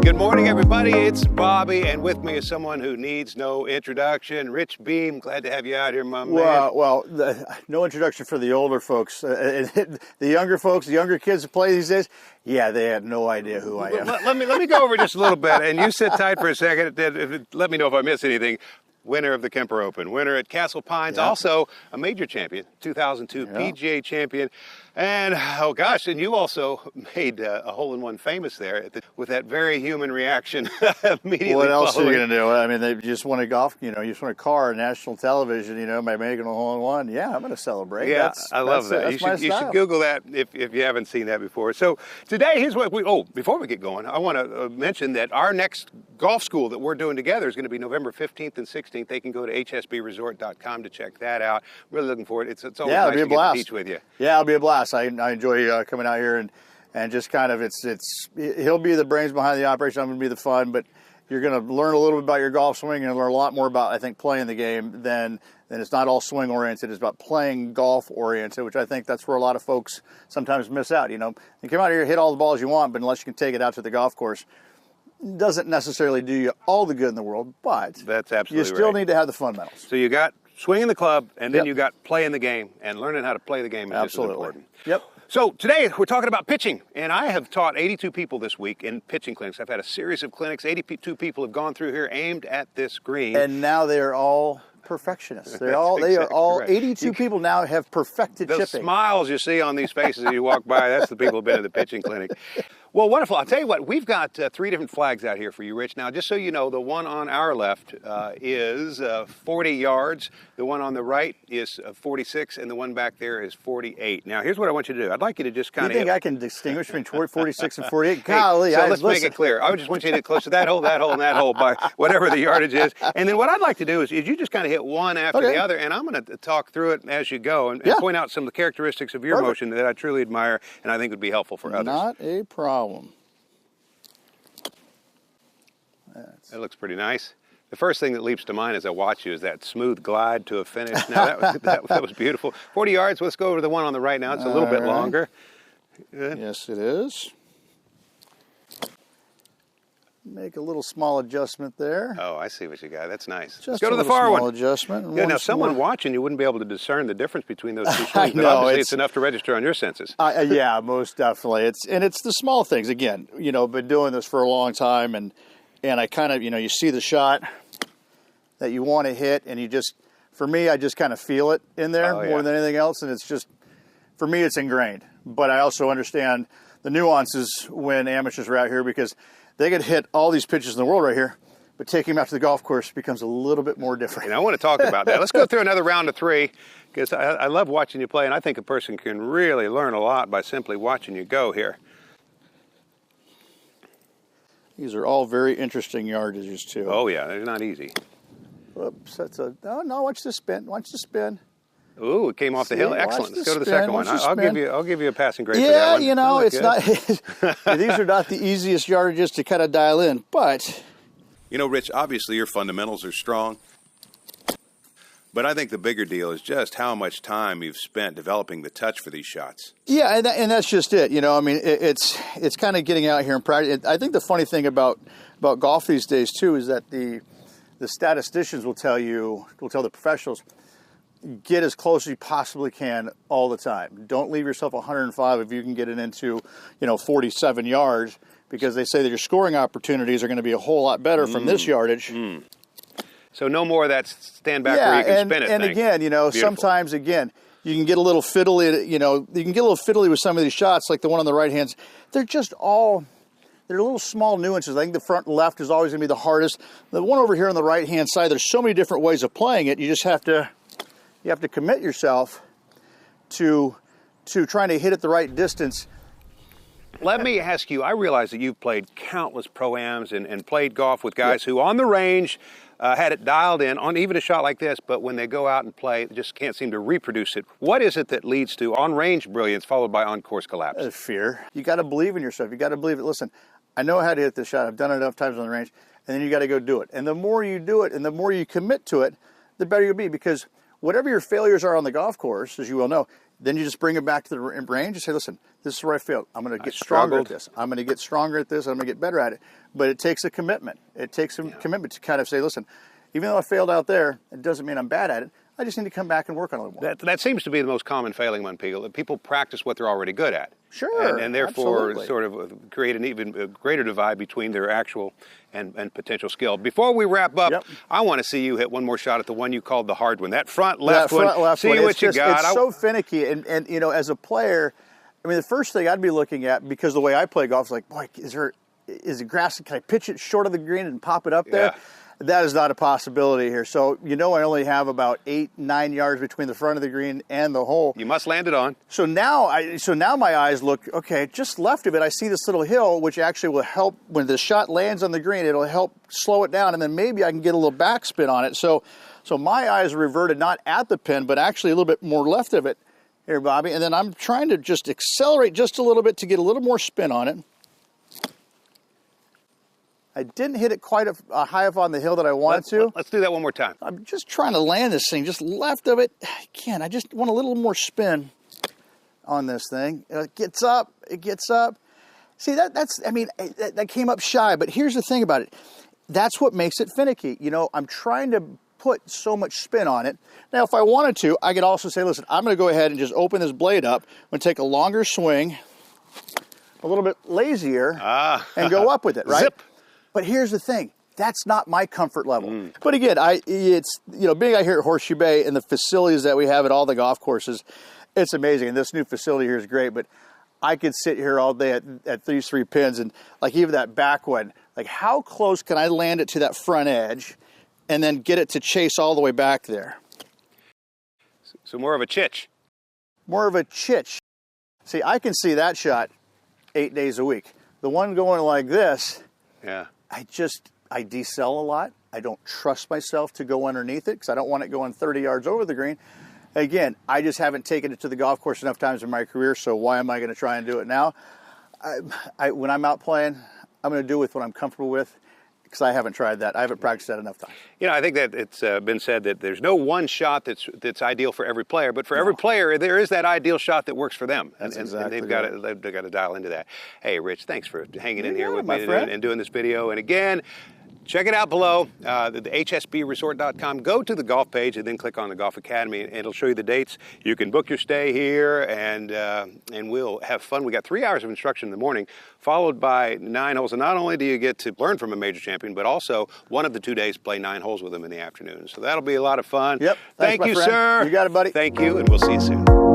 Good morning, everybody. It's Bobby, and with me is someone who needs no introduction, Rich Beem. Glad to have you out here, my man. Well, no introduction for the older folks. The younger folks, the younger kids that play these days, yeah, they have no idea who I am. Let me go over just a little bit, and you sit tight for a second. Let me know if I miss anything. Winner of the Kemper Open, winner at Castle Pines, also a major champion, 2002 PGA champion. And, oh gosh, and you also made a hole-in-one famous there with that very human reaction immediately. What else following. are you going to do? I mean, they just won a golf, you just won a car on national television, by making a hole-in-one. Yeah, I'm going to celebrate. Yeah, I love that. You should Google that if you haven't seen that before. So today, here's what before we get going, I want to mention that our next golf school that we're doing together is going to be November 15th and 16th. They can go to hsbresort.com to check that out. Really looking forward. It's always nice to get to teach with you. Yeah, it'll be a blast. I enjoy coming out here and just kind of he'll be the brains behind the operation. I'm going to be the fun, but you're going to learn a little bit about your golf swing and learn a lot more about, I think, playing the game than it's not all swing oriented. It's about playing golf oriented, which I think that's where a lot of folks sometimes miss out. You come out here, hit all the balls you want, but unless you can take it out to the golf course, it doesn't necessarily do you all the good in the world. But that's absolutely you still need to have the fundamentals. So you got swinging the club, and then you got playing the game, and learning how to play the game is just as important. Yep. So today we're talking about pitching, and I have taught 82 people this week in pitching clinics. I've had a series of clinics. 82 people have gone through here aimed at this green. And now they are all perfectionists. They are all 82 people now have perfected chipping. The smiles you see on these faces as you walk by, that's the people who've been to the pitching clinic. Well, wonderful. I'll tell you what, we've got 3 different flags out here for you, Rich. Now, just so you know, the one on our left is 40 yards. The one on the right is 46, and the one back there is 48. Now, here's what I want you to do. I'd like you to just kind of... You think I can distinguish between 46 and 48? Golly, so let's make it clear. I just want you to get close to that hole, and that hole by whatever the yardage is. And then what I'd like to do is you just kind of hit one after the other, and I'm going to talk through it as you go and point out some of the characteristics of your motion that I truly admire and I think would be helpful for others. Not a problem. That looks pretty nice. The first thing that leaps to mind as I watch you is that smooth glide to a finish. Now, that was beautiful. 40 yards. Let's go over to the one on the right now. It's a little bit longer. Good. Yes, it is. Make a little small adjustment there. Oh, I see what you got. That's nice. Just Let's go to the far one. Adjustment. Yeah, now someone watching you wouldn't be able to discern the difference between those two swings, but know, obviously it's enough to register on your senses. Yeah, most definitely. It's the small things. Again, been doing this for a long time, and I kind of, you see the shot that you want to hit, and for me, I just kind of feel it in there more than anything else, and it's just, for me, it's ingrained. But I also understand the nuances when amateurs are out here, because they could hit all these pitches in the world right here, but taking them out to the golf course becomes a little bit more different. And I want to talk about that. Let's go through another round of 3, because I love watching you play, and I think a person can really learn a lot by simply watching you go here. These are all very interesting yardages, too. Oh, yeah, they're not easy. Whoops, no, watch the spin, watch the spin. Ooh, it came off the hill. Excellent. Let's go to the spin, second one. I'll give you a passing grade for that one. It's not. These are not the easiest yardages to kind of dial in, but Rich, obviously your fundamentals are strong, but I think the bigger deal is just how much time you've spent developing the touch for these shots. Yeah, and that's just it. It's kind of getting out here and practice. I think the funny thing about golf these days too is that the statisticians will tell the professionals, get as close as you possibly can all the time. Don't leave yourself 105 if you can get it into, 47 yards, because they say that your scoring opportunities are going to be a whole lot better from this yardage. So no more of that stand back where you can spin it. And again, sometimes, you can get a little fiddly, with some of these shots, like the one on the right hand. They're little small nuances. I think the front left is always going to be the hardest. The one over here on the right-hand side, there's so many different ways of playing it. You just have to commit yourself to trying to hit it the right distance. Let me ask you, I realize that you've played countless Pro-Ams and played golf with guys who on the range had it dialed in on even a shot like this, but when they go out and play, they just can't seem to reproduce it. What is it that leads to on-range brilliance followed by on-course collapse? Fear. You got to believe in yourself. You got to believe it. Listen, I know how to hit this shot. I've done it enough times on the range, and then you got to go do it. And the more you do it and the more you commit to it, the better you'll be, because whatever your failures are on the golf course, as you well know, Then you just bring it back to the range and say, listen, this is where I failed. I'm going to get stronger at this. I'm going to get stronger at this. I'm going to get better at it. But it takes a commitment. It takes some commitment to kind of say, listen, even though I failed out there, it doesn't mean I'm bad at it. I just need to come back and work on it a little more. That seems to be the most common failing among people. People practice what they're already good at. Sure, and therefore absolutely. sort of create an even greater divide between their actual and potential skill. Before we wrap up, I want to see you hit one more shot at the one you called the hard one. That front left one. See what you got. It's so finicky. And you know, as a player, I mean, the first thing I'd be looking at, because the way I play golf is like, boy, is it grass? Can I pitch it short of the green and pop it up there? That is not a possibility here. So, you know, I only have about 8-9 yards between the front of the green and the hole. You must land it on. So now my eyes look, okay, just left of it, I see this little hill, which actually will help when the shot lands on the green. It'll help slow it down, and then maybe I can get a little backspin on it. So my eyes reverted not at the pin, but actually a little bit more left of it here, Bobby. And then I'm trying to just accelerate just a little bit to get a little more spin on it. I didn't hit it quite high up on the hill that I wanted to. Let's do that one more time. I'm just trying to land this thing just left of it. I just want a little more spin on this thing. It gets up. It gets up. See, that came up shy. But here's the thing about it. That's what makes it finicky. You know, I'm trying to put so much spin on it. Now, if I wanted to, I could also say, listen, I'm going to go ahead and just open this blade up. I'm going to take a longer swing, a little bit lazier, and go up with it, right? Zip. But here's the thing. That's not my comfort level. But again, it's, you know, being out here at Horseshoe Bay and the facilities that we have at all the golf courses, it's amazing. And this new facility here is great, but I could sit here all day at these 3 pins, and like even that back one, like how close can I land it to that front edge and then get it to chase all the way back there? So more of a chitch. More of a chitch. See, I can see that shot 8 days a week. The one going like this, I decel a lot. I don't trust myself to go underneath it because I don't want it going 30 yards over the green. Again, I just haven't taken it to the golf course enough times in my career, so why am I going to try and do it now? When I'm out playing, I'm going to do with what I'm comfortable with because I haven't tried that. I haven't practiced that enough times. You know, I think that it's been said that there's no one shot that's ideal for every player, but for every player, there is that ideal shot that works for them. That's and exactly they've got to dial into that. Hey, Rich, thanks for hanging in here with me and doing this video. And again, check it out below, the hsbresort.com. Go to the golf page and then click on the Golf Academy, and it'll show you the dates. You can book your stay here, and we'll have fun. We got 3 hours of instruction in the morning, followed by 9 holes. And not only do you get to learn from a major champion, but also one of the 2 days play 9 holes with them in the afternoon. So that'll be a lot of fun. Yep. Thank you, friend. sir. You got it, buddy. Thank you, and we'll see you soon.